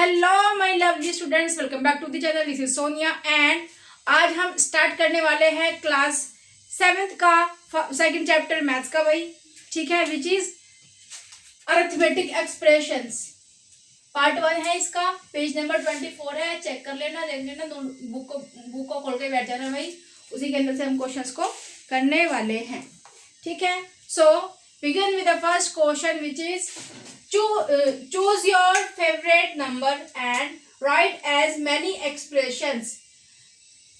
Hello my lovely students, welcome back to the channel. This is Sonia and आज हम start करने वाले हैं क्लास 7th का सेकंड चैप्टर मैथ्स का भाई, ठीक है, which is arithmetic expressions. Part 1 है इसका, पेज नंबर 24 है, चेक कर लेना, देख लेना, बुक को खोल के बैठ जाना भाई, उसी के अंदर से हम क्वेश्चंस को करने वाले हैं, ठीक है। So begin with the first question which is choose your favorite number and write as many expressions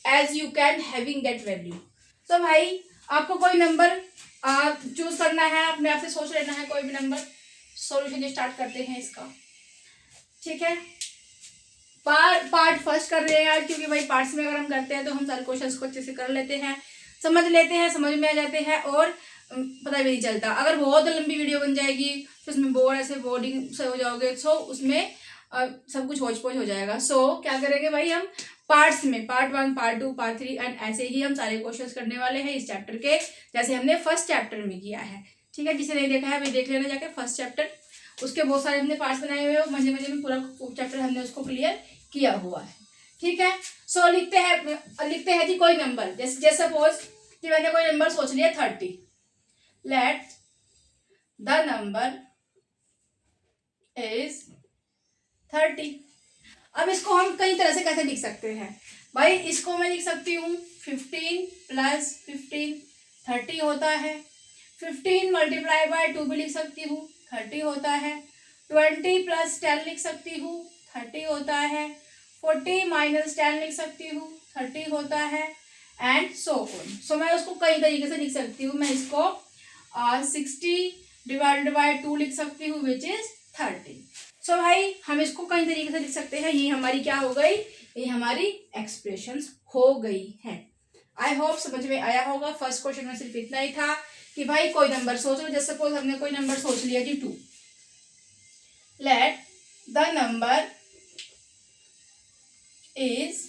as you can having that value। तो भाई आपको कोई नंबर चूज करना है, अपने आप से सोच लेना है कोई भी नंबर। सॉल्यूशन स्टार्ट करते हैं इसका, ठीक है। पार्ट फर्स्ट कर रहे हैं आज, क्योंकि भाई पार्ट्स में अगर हम करते हैं तो हम सारे क्वेश्चंस को अच्छे से कर लेते हैं, समझ लेते हैं, समझ में आ जाते हैं और पता भी नहीं चलता। अगर बहुत लंबी वीडियो बन जाएगी तो उसमें बोर्ड ऐसे बोर्डिंग से हो जाओगे, सो उसमें सब कुछ होच पोच हो जाएगा। सो क्या करेंगे भाई, हम पार्ट्स में पार्ट 1, पार्ट 2, पार्ट 3 एंड ऐसे ही हम सारे क्वेश्चंस करने वाले हैं इस चैप्टर के, जैसे हमने फर्स्ट चैप्टर में किया है, ठीक है। जिसे नहीं देखा है भाई देख लेना जाके फर्स्ट चैप्टर, उसके बहुत सारे हमने पार्ट्स बनाए हुए हैं, मजे मजे में पूरा चैप्टर हमने उसको क्लियर किया हुआ है, ठीक है। सो लिखते हैं जी कोई नंबर, जैसे सपोज कि मैंने कोई नंबर सोच लिया 30। Let the number is 30। अब इसको हम कई तरह से कैसे लिख सकते हैं भाई, इसको मैं लिख सकती हूँ 15 + 15 30 होता है। 15 × 2 भी लिख सकती हूँ, 30 होता है। 20 + 10 लिख सकती हूँ, 30 होता है। 40 - 10 लिख सकती हूँ, 30 होता है, एंड सो ऑन। सो मैं उसको कई तरीके से लिख सकती हूँ। मैं इसको 60 / 2 लिख सकती हूँ विच इज 30। सो भाई हम इसको कई तरीके से लिख सकते हैं। ये हमारी क्या हो गई, ये हमारी एक्सप्रेशंस हो गई है। आई होप समझ में आया होगा। फर्स्ट क्वेश्चन में सिर्फ इतना ही था कि भाई कोई नंबर सोच लो, जैसे सपोज हमने कोई नंबर सोच लिया जी 2। Let the number is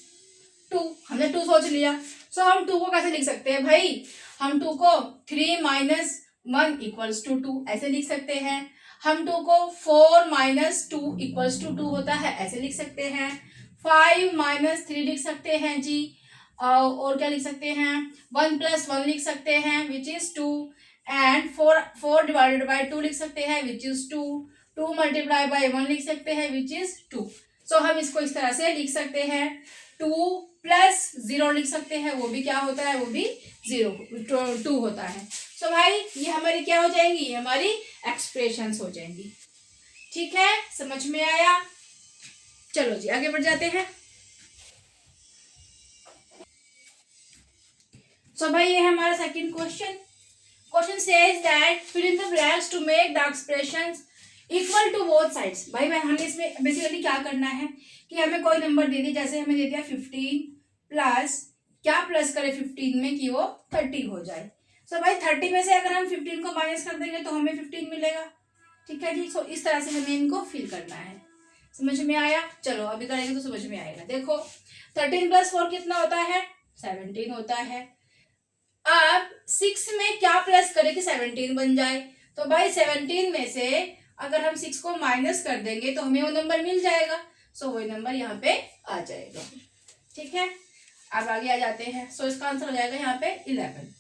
2। हमने 2 सोच लिया। सो हम 2 को कैसे लिख सकते हैं भाई, हम 2 को 3 - 1 = 2 ऐसे लिख सकते हैं। हम 2 को 4 - 2 = 2 होता है, ऐसे लिख सकते हैं। 5 - 3 लिख सकते हैं जी, और क्या लिख सकते हैं, 1 + 1 लिख सकते हैं विच इज 2, एंड 4 / 2 लिख सकते हैं विच इज 2। 2 × 1 लिख सकते हैं विच इज 2। सो हम इसको इस तरह से लिख सकते हैं। 2 + 0 लिख सकते हैं, वो भी क्या होता है, वो भी 2 होता है। सो भाई ये हमारी क्या हो जाएंगी, ये हमारी एक्सप्रेशंस हो जाएंगी, ठीक है। समझ में आया? चलो जी आगे बढ़ जाते हैं। सो भाई ये है हमारा second question says that fill in the blanks to make the expressions equal to both sides. भाई हमें इसमें बेसिकली क्या करना है कि हमें कोई नंबर दे दिया, जैसे हमें दे दिया 15 प्लस क्या प्लस करे 15 में कि वो 30 हो जाए। सो भाई 30 में से अगर हम 15 को माइनस कर देंगे तो हमें 15 मिलेगा, ठीक है जी। सो इस तरह से हमें इनको फिल करना है। समझ में आया? चलो अभी करेंगे तो समझ में आएगा। देखो 13 + 4 कितना होता है, 17 होता है। अब 6 में क्या प्लस करे कि 17 बन जाए, तो भाई 17 में से अगर हम 6 को माइनस कर देंगे तो हमें वो नंबर मिल जाएगा। सो वही नंबर यहाँ पे आ जाएगा, ठीक है। अब आगे आ जाते हैं। सो इसका आंसर हो जाएगा यहाँ पे 11।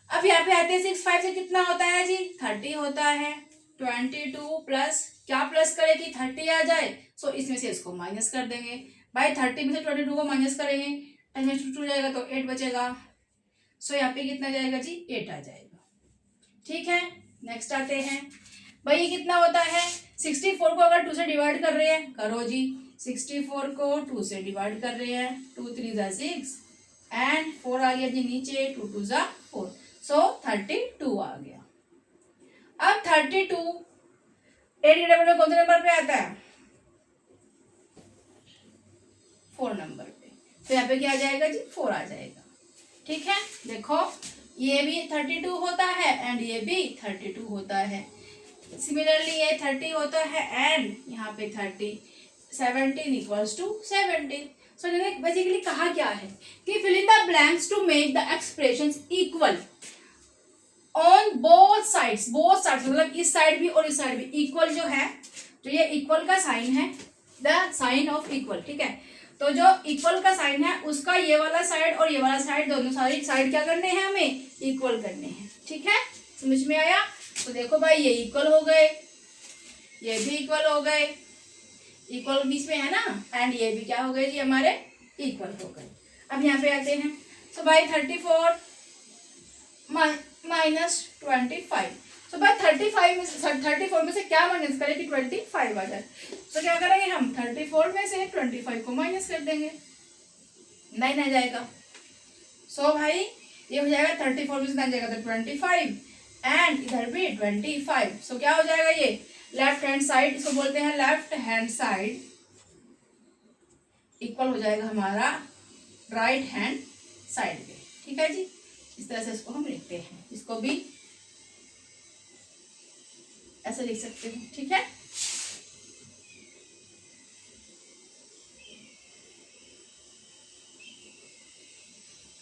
अब यहाँ पे आते हैं 6 5 से कितना होता है जी, 30 होता है। 22 प्लस क्या प्लस करे कि 30 आ जाए, सो इसमें से इसको माइनस कर देंगे। भाई 30 में से 22 को माइनस करेंगे, 10 में 2 जाएगा तो 8 बचेगा। सो यहाँ पे कितना जाएगा जी, 8 आ जाएगा, ठीक है। नेक्स्ट आते हैं। भाई ये कितना होता है, 64 को अगर 2 से डिवाइड कर रहे हैं, करो जी। 64 को 2 से डिवाइड कर रहे हैं, 2 × 3 = 6 एंड 4 आ गया जी नीचे, 2 × 2 = 4। सो 32 आ गया। अब 32 8 के डबल में कौन से नंबर पे आता है, 4 नंबर पे। तो यहाँ पे क्या आ जाएगा जी, 4 आ जाएगा, ठीक है। देखो ये भी 32 होता है एंड ये भी 32 होता है। सिमिलरली ये 30 होता है एंड यहाँ पे 30। 17 = 17। सो बेसिकली कहा क्या है कि fill in the blanks to make the expressions equal on both sides मतलब इस साइड भी और इस साइड भी इक्वल जो है, तो ये इक्वल का साइन है, द साइन ऑफ इक्वल, ठीक है। तो जो इक्वल का साइन है उसका ये वाला साइड और ये वाला साइड, दोनों सारी साइड क्या करने हैं, हमें इक्वल करने हैं, ठीक है। समझ में आया? तो देखो भाई ये इक्वल हो गए, ये भी इक्वल हो गए, इक्वल बीच में है ना, एंड ये भी क्या हो गए जी हमारे इक्वल हो गए। अब यहाँ पे आते हैं, सो भाई 34 माइनस 25, तो भाई 34 में से क्या माइनस करें कि 25 आ जाए। तो क्या करेंगे हम, 34 में से 25 को माइनस कर देंगे, 9 आ जाएगा। सो भाई ये हो जाएगा 34 में से 9 जाएगा तो 25, एंड इधर भी 25। सो क्या हो जाएगा, ये लेफ्ट हैंड साइड, इसको बोलते हैं लेफ्ट हैंड साइड, इक्वल हो जाएगा हमारा राइट हैंड साइड पे, ठीक है जी। इस तरह से इसको हम लिखते हैं, इसको भी ऐसे लिख सकते हैं, ठीक है।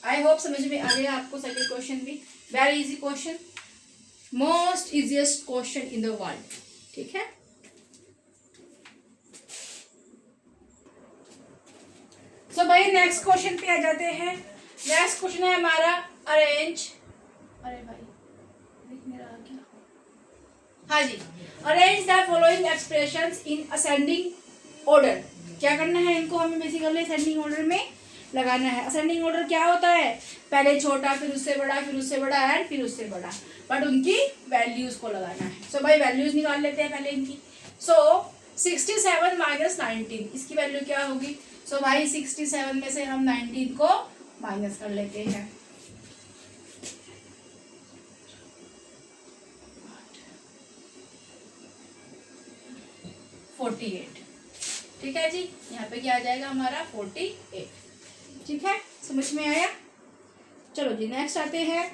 आई होप समझ में आ गया आपको। सेकंड क्वेश्चन भी very easy question, most easiest question in the world, ठीक है। सो भाई नेक्स्ट क्वेश्चन पे आ जाते हैं। नेक्स्ट क्वेश्चन है हमारा अरेंज, अरे भाई लिख नहीं रहा क्या, हाँ जी, arrange the following expressions in ascending order. क्या करना है इनको हमें बेसिकली असेंडिंग ऑर्डर में लगाना है। असेंडिंग ऑर्डर क्या होता है, पहले छोटा फिर उससे बड़ा फिर उससे बड़ा एंड फिर उससे बड़ा, बट उनकी वैल्यूज को लगाना है। सो भाई वैल्यूज निकाल लेते हैं पहले इनकी। सो 67 माइनस 19, इसकी वैल्यू क्या होगी। सो भाई 67 में से हम 19 को माइनस कर लेते हैं, 48, ठीक है जी। यहाँ पे क्या आ जाएगा हमारा 48, ठीक है। समझ में आया? चलो जी नेक्स्ट आते हैं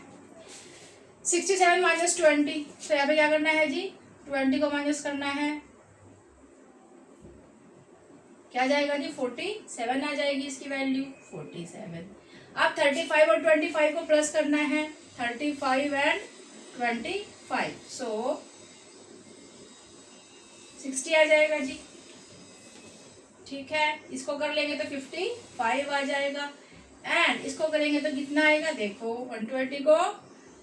67 माइनस 20। तो यहाँ पे क्या करना है जी, 20 को माइनस करना है, क्या आ जाएगा जी 47 आ जाएगी इसकी वैल्यू 47। अब 35 और 25 को प्लस करना है, 35 एंड 25, सो 60 आ जाएगा जी, ठीक है। इसको कर लेंगे तो 55 आ जाएगा, एंड इसको करेंगे तो कितना आएगा, देखो 120 को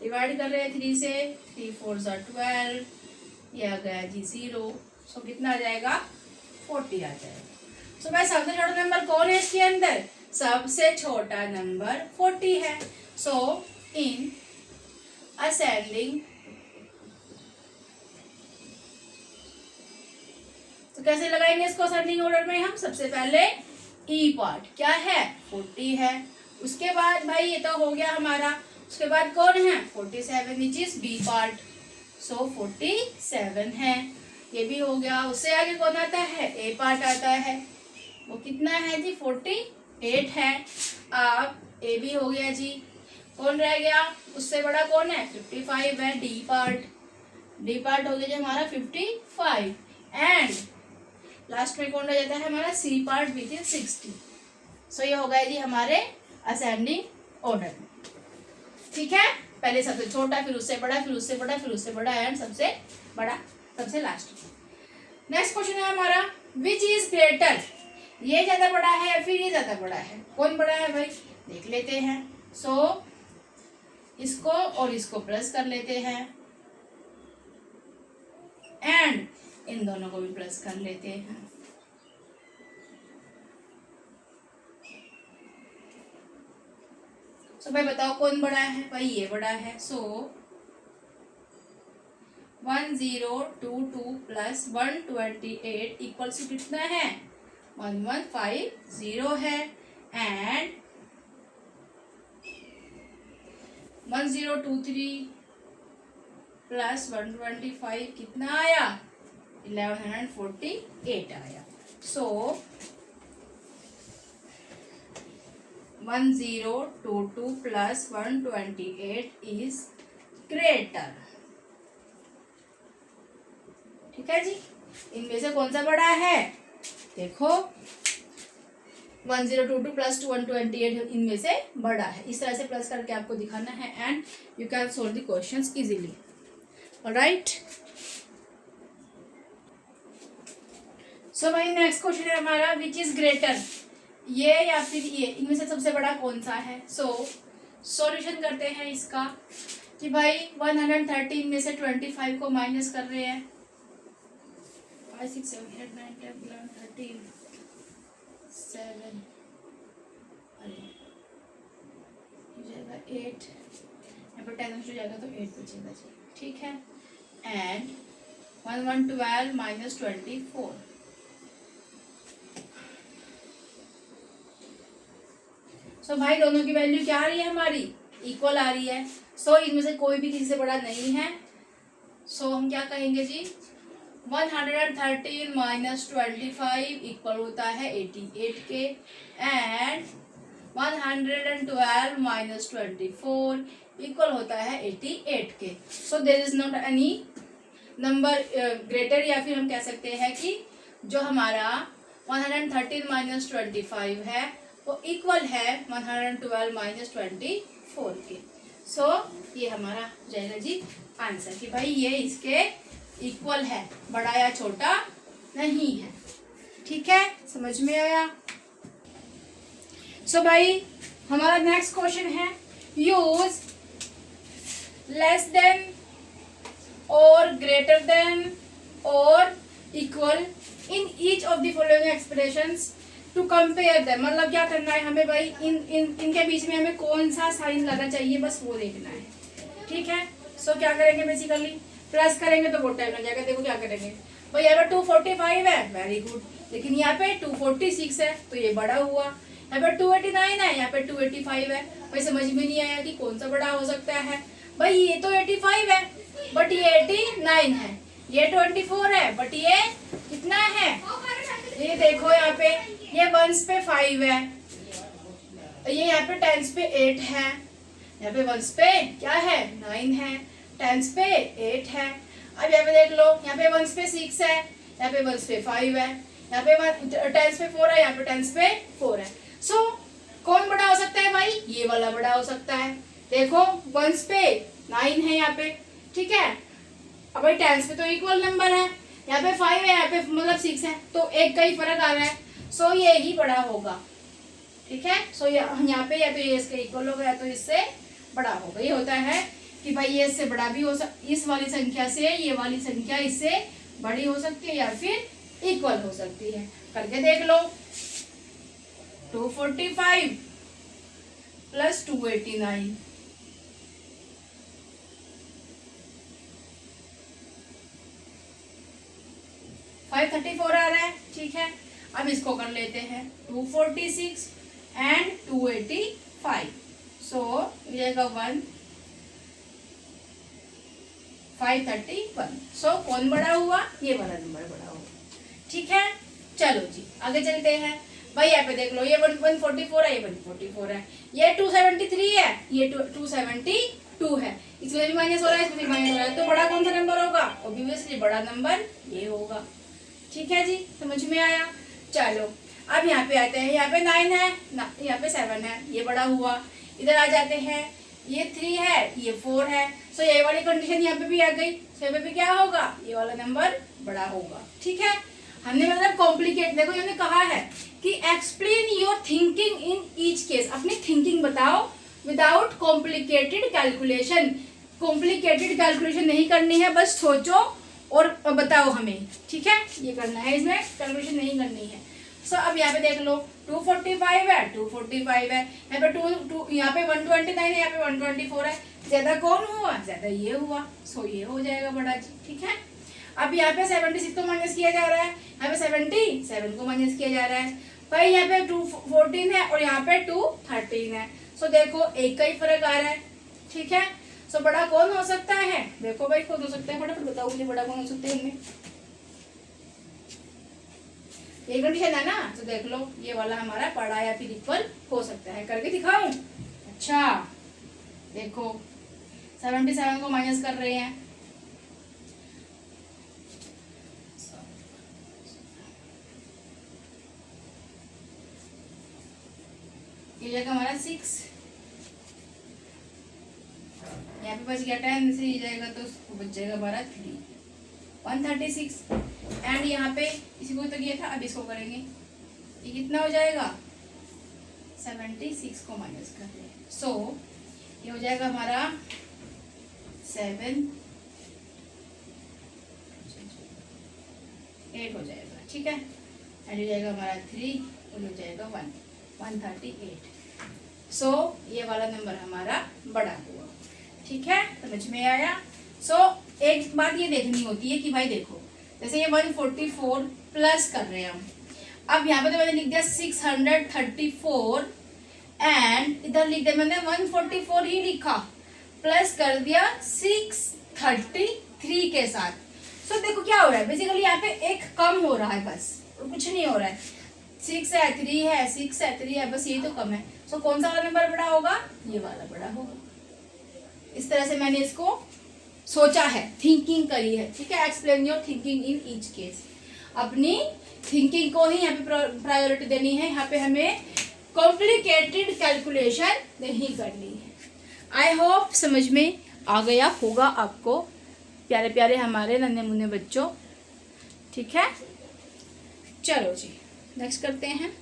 डिवाइड कर रहे हैं 3 से, 3 4 12, ये आ गया जी 0। सो कितना आ जाएगा 40 आ जाएगा। सो भाई सबसे छोटा नंबर कौन है इसके अंदर, सबसे छोटा नंबर 40 है। सो इन असेंडिंग, तो कैसे लगाएंगे इसको असेंडिंग ऑर्डर में हम, सबसे पहले ई पार्ट क्या है 40 है, उसके बाद भाई ये तो हो गया हमारा, उसके बाद कौन है 47 विच इज बी पार्ट, सो 47 है, ये भी हो गया। उससे आगे कौन आता है, ए पार्ट आता है, वो कितना है जी 48 है। अब ए भी हो गया जी, कौन रह गया, उससे बड़ा कौन है 55 है, डी पार्ट, डी पार्ट हो गया जी हमारा 55, एंड लास्ट में कौन रह जाता है हमारा सी पार्ट विच इज 60। सो ये हो गया जी हमारे असेंडिंग ऑर्डर, ठीक है। पहले सबसे छोटा फिर उससे बड़ा फिर उससे बड़ा फिर उससे बड़ा एंड सबसे बड़ा सबसे लास्ट। नेक्स्ट क्वेश्चन है हमारा विच इज ग्रेटर, ये ज्यादा बड़ा है या फिर ये ज्यादा बड़ा है, कौन बड़ा है भाई देख लेते हैं। सो इसको और इसको प्लस कर लेते हैं, एंड इन दोनों को भी प्लस कर लेते हैं। सो भाई बताओ कौन बड़ा है, भाई ये बड़ा है। सो 1022 प्लस 128 इक्वल्स टू कितना है 1150 है, एंड 1023 प्लस 125 कितना आया 1148 आया। सो 1022 प्लस 128 इज ग्रेटर, ठीक है जी। इनमें से कौन सा बड़ा है, देखो 1022 प्लस 128 इनमें से बड़ा है। इस तरह से प्लस करके आपको दिखाना है, and you can solve the questions easily, alright. So भाई नेक्स्ट क्वेश्चन है हमारा, विच इज ग्रेटर, ये या फिर ये, इनमें से सबसे बड़ा कौन सा है। सॉल्यूशन करते हैं इसका कि भाई 113 में से 25 को माइनस कर रहे हैं, 5 6 7 8 9 10 11 13 7, अरे हो जाएगा 8, यहाँ पर 10 हो जाएगा तो 8 बचेगा जी, ठीक है। एंड 1112 माइनस 24, सो भाई दोनों की वैल्यू क्या आ रही है हमारी, इक्वल आ रही है। इनमें से कोई भी किसी से बड़ा नहीं है। हम क्या कहेंगे जी, 113 माइनस 25 इक्वल होता है 88 के, एंड 112 माइनस 24 इक्वल होता है 88 के। There is not any number greater, या फिर हम कह सकते हैं कि जो हमारा 113 माइनस 25 है वो इक्वल है 112 माइनस 24 के। ये हमारा हो जाएगा जी आंसर कि भाई ये इसके इक्वल है, बड़ा या छोटा नहीं है, ठीक है, समझ में आया। भाई हमारा नेक्स्ट क्वेश्चन है, यूज लेस देन और ग्रेटर देन और equal in each of the following expressions to compare them. मतलब क्या करना है हमें भाई, इनके बीच में हमें कौन सा साइन लाना चाहिए, बस वो देखना है, ठीक है। क्या करेंगे, बेसिकली प्लस करेंगे तो वो टाइम लग जाएगा। देखो क्या करेंगे भाई, यहाँ पे 245 है, वेरी गुड, लेकिन यहाँ पे 246 है तो ये बड़ा हुआ। यहाँ पे 289 है, यहाँ पे 285 है। भाई समझ में नहीं आया कि कौन सा बड़ा हो सकता है। भाई ये तो 85 है बट ये 89 है, ये 24 है बट ये कितना है, ये देखो यहाँ पे ये 1s पे 5 है, ये यहाँ पे 10s पे 8 है, यहाँ पे 1s पे क्या है 9 है, 10s पे 8 है। अब यहाँ पे देख लो, यहाँ पे 1s पे 6 है, यहाँ पे 1s पे 5 है, यहाँ पे 10s पे 4 है, यहाँ पे 10s पे 4 है। कौन बड़ा हो सकता है भाई, ये वाला बड़ा हो सकता है। देखो 1s पे 9 है यहाँ पे, ठीक है। अब भाई 10s पे तो इक्वल नंबर है, यहाँ पे 5 है, यहाँ पे मतलब 6 है, तो एक का ही फर्क आ रहा है। ये ही बड़ा होगा, ठीक है। यहाँ पे या तो ये इसके इक्वल होगा या तो इससे बड़ा होगा। ये होता है कि भाई ये इससे बड़ा भी हो इस वाली संख्या से ये वाली संख्या इससे बड़ी हो सकती है या फिर इक्वल हो सकती है। करके देख लो, 245 प्लस 289, 534 आ रहा है, ठीक है। अब इसको कर लेते हैं 246 एंड 285, हो जाएगा 531। कौन बड़ा हुआ, ये वाला नंबर बड़ा हुआ, ठीक है। चलो जी आगे चलते हैं। भाई यहाँ पे देख लो, ये 144 है, ये 144 है, ये 273 है, ये 272 है, इसमें भी माइनस हो रहा है, इसमें भी माइनस हो रहा है, तो बड़ा कौन सा नंबर होगा, ऑब्वियसली बड़ा नंबर ये होगा, ठीक है जी, समझ में आया। चलो अब यहाँ पे आते हैं, यहाँ पे 9 है, यहाँ पे 7 है, ये बड़ा हुआ। इधर आ जाते हैं, ये 3 है, ये 4 है, ये वाली कंडीशन यहाँ पे भी आ गई। यहाँ पे भी क्या होगा, ये वाला नंबर बड़ा होगा, ठीक है। हमने मतलब कॉम्प्लिकेट, देखो हमने कहा है कि explain your thinking in each case, अपनी थिंकिंग बताओ without complicated calculation. Complicated calculation नहीं करनी है, बस सोचो और बताओ हमें, ठीक है, ये करना है, इसमें कैलकुलेशन नहीं करनी है। अब यहाँ पे देख लो 245 है, 245 है, यहाँ पे 129 है, यहाँ पे 124 है, ज्यादा कौन हुआ, ज्यादा ये हुआ, ये हो जाएगा बड़ा जी, ठीक है। अब यहाँ पे 76 को माइनस किया जा रहा है, यहाँ पे 77 को माइनस किया जा रहा है। भाई यहाँ पे 214 है और यहाँ पे 213 है, देखो एक का ही फर्क आ रहा है, ठीक है। बड़ा कौन हो सकता है, देखो भाई कौन हो सकता है, फटाफट बताओ मुझे बड़ा कौन हो सकता है इनमें। ये कंडीशन है ना, देख लो ये वाला हमारा बड़ा या फिर इक्वल हो सकता है। करके दिखाऊं, अच्छा देखो 77 को माइनस कर रहे हैं, ये जाएगा हमारा 6, यहाँ पे बच गया 10, से ये जाएगा तो बच जाएगा हमारा 3, 136। एंड यहाँ पे इसी को तो किया था, अब इसको करेंगे। ये कितना हो जाएगा 76 को माइनस कर रहे हैं। सो ये हो जाएगा हमारा 7 8 हो जाएगा, ठीक है। एंड हो जाएगा हमारा 3 और हो जाएगा 138। सो ये वाला नंबर हमारा बड़ा हुआ, ठीक है, समझ में आया। सो एक बात ये देखनी होती है कि भाई देखो, जैसे ये 144 प्लस कर रहे हैं हम, अब यहाँ पे तो मैंने लिख दिया 634 एंड इधर लिख दिया मैंने 144 ही लिखा, प्लस कर दिया 633 के साथ। सो देखो क्या हो रहा है, बेसिकली यहाँ पे एक कम हो रहा है बस, और कुछ नहीं हो रहा है। 6 है 3 है 6 है 3 है, बस ये तो कम है। सो कौन सा वाला नंबर बड़ा होगा, ये वाला बड़ा होगा। इस तरह से मैंने इसको सोचा है, थिंकिंग करी है, ठीक है। Explain your thinking in each case. अपनी थिंकिंग को ही यहाँ पे प्रायोरिटी देनी है, यहाँ पे हमें कॉम्प्लिकेटेड कैलकुलेशन नहीं करनी है। आई होप समझ में आ गया होगा आपको, प्यारे प्यारे हमारे नन्हे मुन्ने बच्चों, ठीक है। चलो जी नेक्स्ट करते हैं।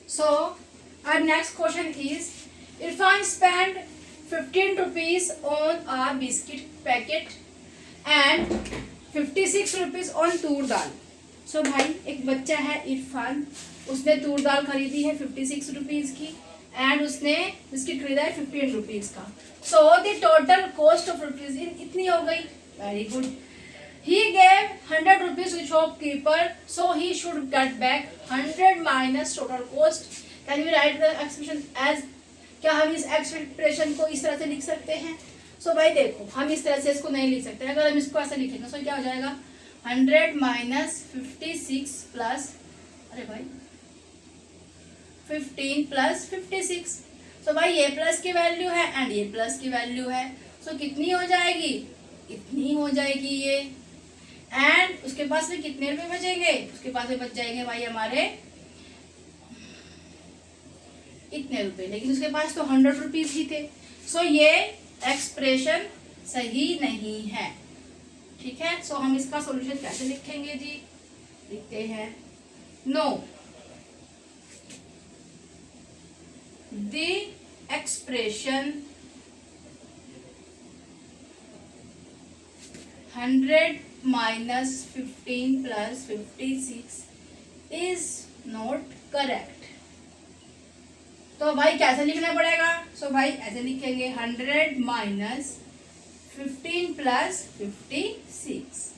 So our next question is, Irfan spend 15 rupees on a biscuit packet and 56 rupees on तूर दाल। सो भाई एक बच्चा है इरफान, उसने तूर दाल खरीदी है 56 रुपीज़ की एंड उसने बिस्किट खरीदा है 15 रुपीज़ का। So the total cost of rupees इतनी हो गई। Very good. He gave 100 rupees to shopkeeper, so he should get back 100 minus total cost. Can we write the expression as, क्या हम इस एक्सप्रेशन को इस तरह से लिख सकते हैं? सो भाई देखो, हम इस तरह से इसको नहीं लिख सकते। अगर हम इसको ऐसे लिखेंगे सो क्या हो जाएगा 100 माइनस 56 प्लस, अरे भाई 15 प्लस 56। सो भाई ये प्लस की वैल्यू है एंड ये प्लस की वैल्यू है, सो कितनी हो जाएगी, इतनी हो जाएगी ये। एंड उसके पास में कितने रुपए बचेंगे, उसके पास में बच जाएंगे भाई हमारे इतने रुपए, लेकिन उसके पास तो 100 रुपीज ही थे। सो ये एक्सप्रेशन सही नहीं है, ठीक है। सो हम इसका सॉल्यूशन कैसे लिखेंगे जी, लिखते हैं no, the expression 100 minus 15 plus 56 is not correct. तो भाई कैसे लिखना पड़ेगा, सो भाई ऐसे लिखेंगे 100 माइनस 15 प्लस 56,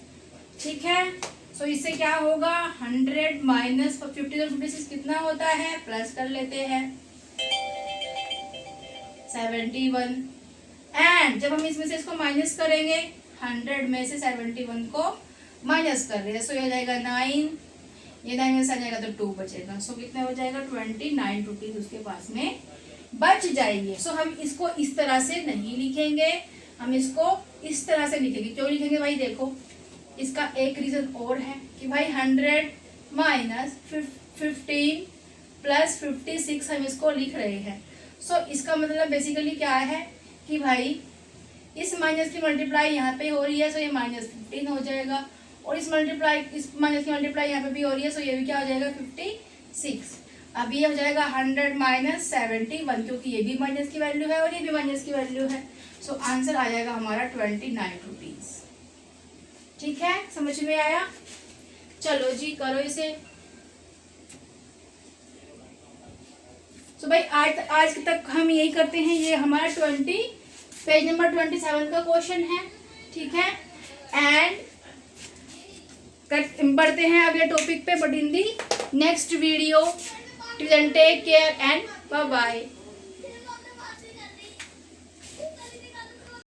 ठीक है। सो इससे क्या होगा 100 माइनस 50 और 56 कितना होता है, प्लस कर लेते हैं 71। एंड जब हम इसमें से इसको माइनस करेंगे 100 में से 71 को माइनस कर रहे हैं, सो ये हो जाएगा 9, ये 9 में से आ जाएगा तो 2 बचेगा। सो कितना हो जाएगा 29 रुपीज उसके पास में बच जाएंगे। सो हम इसको इस तरह से नहीं लिखेंगे, हम इसको इस तरह से लिखेंगे। क्यों लिखेंगे भाई देखो, इसका एक रीजन और है कि भाई 100 माइनस 15 प्लस 56 हम इसको लिख रहे हैं। सो इसका मतलब बेसिकली क्या है कि भाई इस माइनस की मल्टीप्लाई यहाँ पे हो रही है, सो ये माइनस 15 हो जाएगा, और इस माइनस की मल्टीप्लाई यहाँ पे भी हो रही है, सो ये भी क्या हो जाएगा 56। अब ये हो जाएगा 100 माइनस 71, क्योंकि ये भी माइनस की वैल्यू है और ये भी माइनस की वैल्यू है। सो आंसर आ जाएगा हमारा 29 रुपीज, ठीक है, समझ में आया। चलो जी करो इसे। सो भाई आज तक हम यही करते हैं, ये हमारा पेज नंबर 27 का क्वेश्चन है, ठीक है। एंड बढ़ते हैं अगले टॉपिक पे, but in the next video. Till then take care and bye bye.